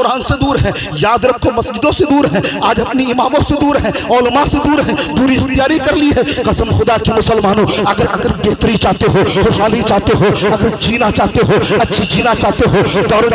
कुरान से दूर हैं, याद रखो मस्जिदों से दूर हैं, आज अपनी इमामों से दूर हैं, उलमा से दूर हैं, दूरी इख्तियारी कर ली है। कसम खुदा की मुसलमानों, अगर बेहतरी चाहते हो, खुशहाली चाहते हो, अगर जीना चाहते हो, अच्छी जीना चाहते हो,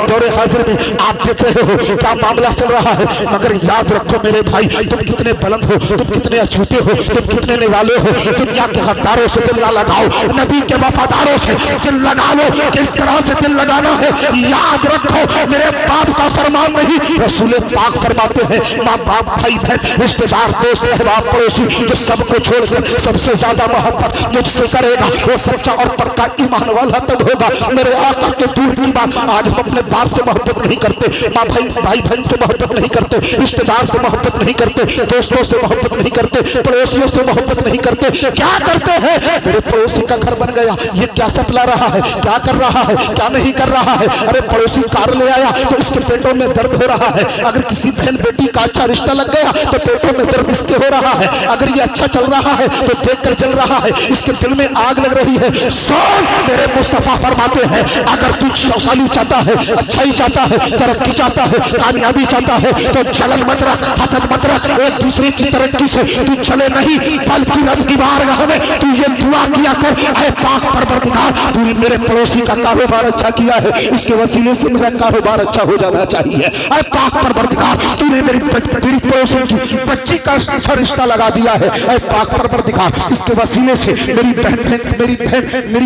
दौरे हाजिर में आप देख रहे हो क्या मामला चल रहा है। मगर याद रखो मेरे भाई, तुम कितने बुलंद हो, तुम कितने अछूते हो, तुम कितने निराले हो। दुनिया के गद्दारों से दिल ना लगाओ, नबी के वफादारों से दिल लगा लो। किस तरह से दिल लगाना है याद रखो, मेरे बाप का फरमान नहीं, रसूल पाक फरमाते हैं माँ बाप भाई बहन रिश्तेदार दोस्त अहबाब पड़ोसी जो सबको छोड़कर सबसे ज्यादा मोहब्बत मुझसे करेगा वो सच्चा और पक्का ईमान वाला तब होगा। मेरे आका के दूर की बात, आज हम अपने बाप से मोहब्बत नहीं करते, माँ भाई बहन से मोहब्बत नहीं करते, रिश्तेदार से मोहब्बत नहीं करते, दोस्तों से मोहब्बत नहीं करते, पड़ोसियों से मोहब्बत नहीं करते। क्या करते हैं? मेरे पड़ोसी का घर बन गया, ये क्या सपला रहा है, क्या कर रहा है, क्या नहीं कर रहा है। अरे पड़ोसी कार ले आया तो इसके पेटों में दर्द हो रहा है। अगर किसी बहन बेटी का अच्छा रिश्ता लग गया तो पेटों में दर्द इसके हो रहा है। अगर ये अच्छा चल रहा है तो देखकर चल रहा है, इसके दिल में आग लग रही है। सुन, मेरे मुस्तफा फरमाते हैं अगर तू खुशहाली चाहता है, अच्छाई चाहता है, तरक्की चाहता है, कामयाबी चाहता है तो जलन मत रख, हसद मत रख। एक दूसरे की तरक्की से तू चले नहीं, बल्कि रब की बारगाह में तू ये दुआ किया कर, ऐ पाक परवरदिगार तूने मेरे पड़ोसी का कारोबार अच्छा किया है, इसके वसीले से मेरा कारोबार अच्छा हो जाना चाहिए। ऐ पाक परवरदिगार तूने मेरी पड़ोसी की बच्ची का अच्छा रिश्ता लगा दिया है। ऐ पाक परवरदिगार इसके वसीले से मेरी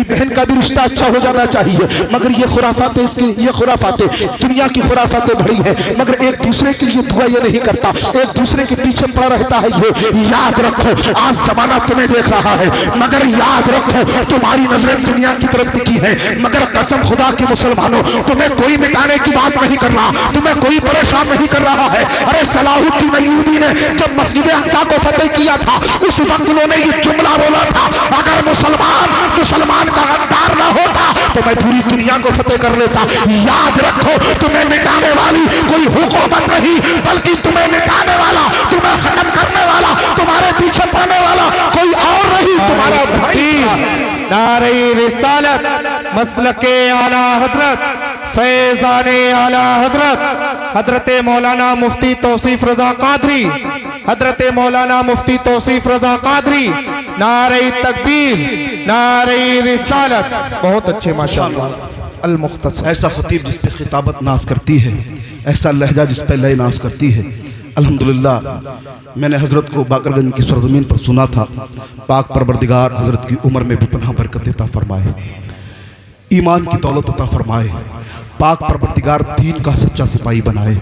बहन का भी रिश्ता अच्छा हो जाना चाहिए। मगर ये खुराफातें, ये खुराफातें दुनिया की खुराफातें बड़ी है, मगर एक दूसरे के लिए दुआ ये नहीं करता, एक दूसरे के पीछे पड़ा रहता है। ये याद रखो, आज जमाना तुम्हें देख रहा है, मगर याद रखो तुम्हारी नजरें दुनिया की तरफ की है। मगर कसम खुदा के मुसलमानों, तुम्हें कोई मिटाने की बात नहीं कर रहा, तुम्हें कोई परेशान नहीं कर रहा है। अरे सलाहुद्दीन अय्यूबी ने जब मस्जिद अक़सा को फतेह किया था, उस वक्त उन्होंने ये जुमला बोला था, अगर मुसलमान का गद्दार ना होता तो मैं पूरी दुनिया को फतेह कर लेता। याद रखो, तुम्हें मिटाने वाली कोई हुकूमत नहीं, बल्कि तुम्हें मिटाने वाला, तुम्हें खत्म करने वाला, तुम्हारे पीछे पड़ने वाला कोई और नहीं, तुम्हारा भाई। नारे रिसालत, मसलके आला हजरत, फैज़ाने आला हजरत हजरत मौलाना मुफ्ती तौसीफ रजा कादरी, हजरत मौलाना मुफ्ती तौसीफ रजा कादरी। नारे तकबीर, नारे रिसालत। बहुत अच्छे माशाअल्लाह। अल मुख्तसर, ऐसा खतीब जिस पे खिताबत नाज करती है, ऐसा लहजा जिस पे लय नाज करती है। अल्हम्दुलिल्लाह मैंने हज़रत को बाकरगंज की सरजमीन पर सुना था। पाक परवरदिगार हज़रत की उम्र में भी पनाह बरकत अता फरमाए, ईमान की दौलत अता फरमाए, पाक परवरदिगार दीन का सच्चा सिपाही बनाए।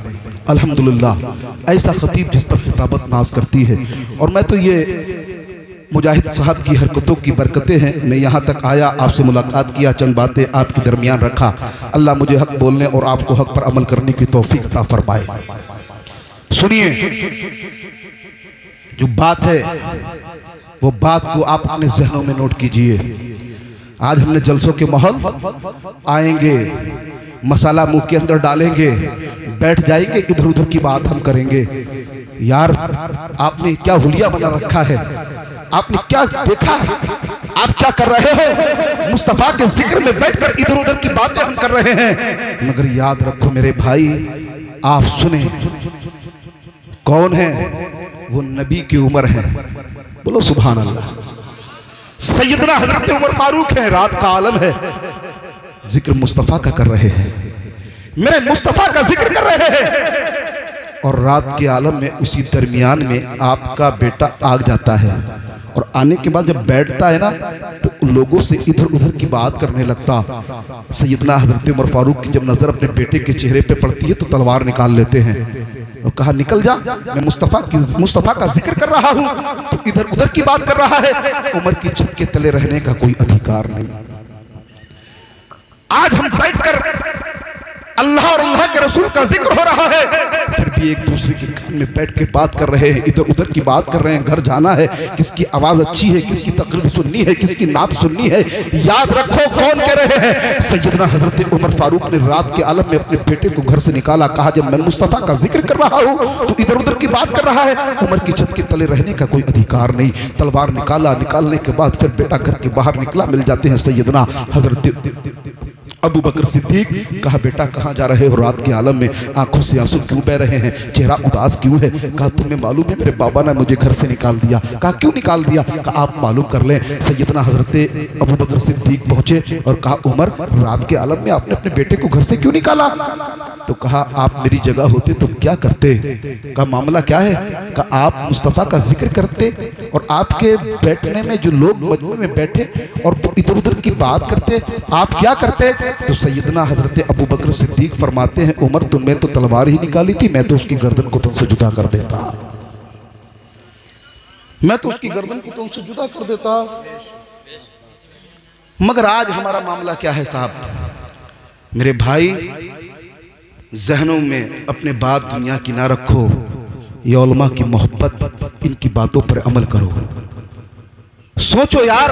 अल्हम्दुलिल्लाह ऐसा खतीब जिस पर खिताबत नाज करती है। और मैं तो ये मुजाहिद साहब की हरकतों की बरकतें हैं, मैं यहाँ तक आया, आपसे मुलाकात किया, चंद बातें आपके दरमियान रखा। अल्लाह मुझे हक बोलने और आपको हक पर अमल करने की तौफीक अता फरमाए। सुनिए, जो बात है वो बात को आप अपने जहनों में नोट कीजिए। आज हमने जलसों के माहौल आएंगे, मसाला मुंह के अंदर डालेंगे, बैठ जाएंगे, इधर उधर की बात हम करेंगे। यार आपने क्या हुलिया बना रखा है, आपने क्या देखा, आप क्या कर रहे हो? मुस्तफा के जिक्र में बैठकर इधर उधर की बातें हम कर रहे हैं। मगर याद रखो मेरे भाई, आप सुने, कौन है वो? नबी की उम्र है। बोलो सुभान अल्लाह। सैयदना हजरत उमर फारूक है, रात का आलम है, जिक्र मुस्तफा का कर रहे हैं, मेरे मुस्तफा का जिक्र कर रहे हैं। और रात के आलम में उसी दरमियान में आपका बेटा आग जाता है, और आने के बाद जब बैठता है ना तो लोगों से इधर उधर की बात करने लगता। सैयदना हजरत उमर फारूक की जब नजर अपने बेटे के चेहरे पे पड़ती है तो तलवार निकाल लेते हैं और कहा, निकल जा, मैं मुस्तफा का जिक्र कर रहा हूं, तो इधर उधर की बात कर रहा है। उमर की छत के तले रहने का कोई अधिकार नहीं। आज हम बैठकर अल्लाह और अल्लाह के रसूल का जिक्र हो रहा है, फिर भी एक दूसरे के कान में बैठ के बात कर रहे हैं, इधर उधर की बात कर रहे हैं। घर जाना है, किसकी आवाज अच्छी है, किसकी तकरीर सुननी है, किसकी नात सुननी है। याद रखो कौन कह रहे हैं? सैयदना हजरत उमर फारूक ने रात के आलम में अपने बेटे को घर से निकाला, कहा जब मैं मुस्तफा का जिक्र कर रहा हूं तो इधर उधर की बात कर रहा है। उमर की छत के तले रहने का कोई अधिकार नहीं। तलवार निकाला, निकालने के बाद फिर बेटा घर के बाहर निकला, मिल जाते हैं सैयदना हजरत अबू बकर सिद्दीक कहा, बेटा कहाँ जा रहे हो रात के आलम में, आंखों से आंसू क्यों बह रहे हैं, चेहरा उदास क्यों है? कहा, तुम्हें मालूम है मेरे बाबा ने मुझे घर से निकाल दिया। कहा, क्यों निकाल दिया? कहा, आप मालूम कर लें। सैयदना हजरत अबू बकर सिद्दीक पहुंचे और कहा, उमर रात के आलम में आपने अपने बेटे को घर से क्यों निकाला? तो कहा, आप मेरी जगह होते तो क्या करते? कहा, मामला क्या है? कहा, आप मुस्तफ़ा का जिक्र करते और आपके बैठने में जो लोग मजमे में बैठे और इधर उधर की बात करते, आप क्या करते? तो सैयदना हजरत अबू बकर सिद्दीक फरमाते हैं, उमर तुमने तो तलवार ही निकाली थी, मैं तो उसकी गर्दन को तुमसे जुदा कर देता, मैं तो उसकी गर्दन को तुमसे जुदा कर देता। मगर आज हमारा मामला क्या है साहब? मेरे भाई, जहनों में अपने बात दुनिया की ना रखो, ये उलमा की मोहब्बत, इनकी बातों पर अमल करो। सोचो यार,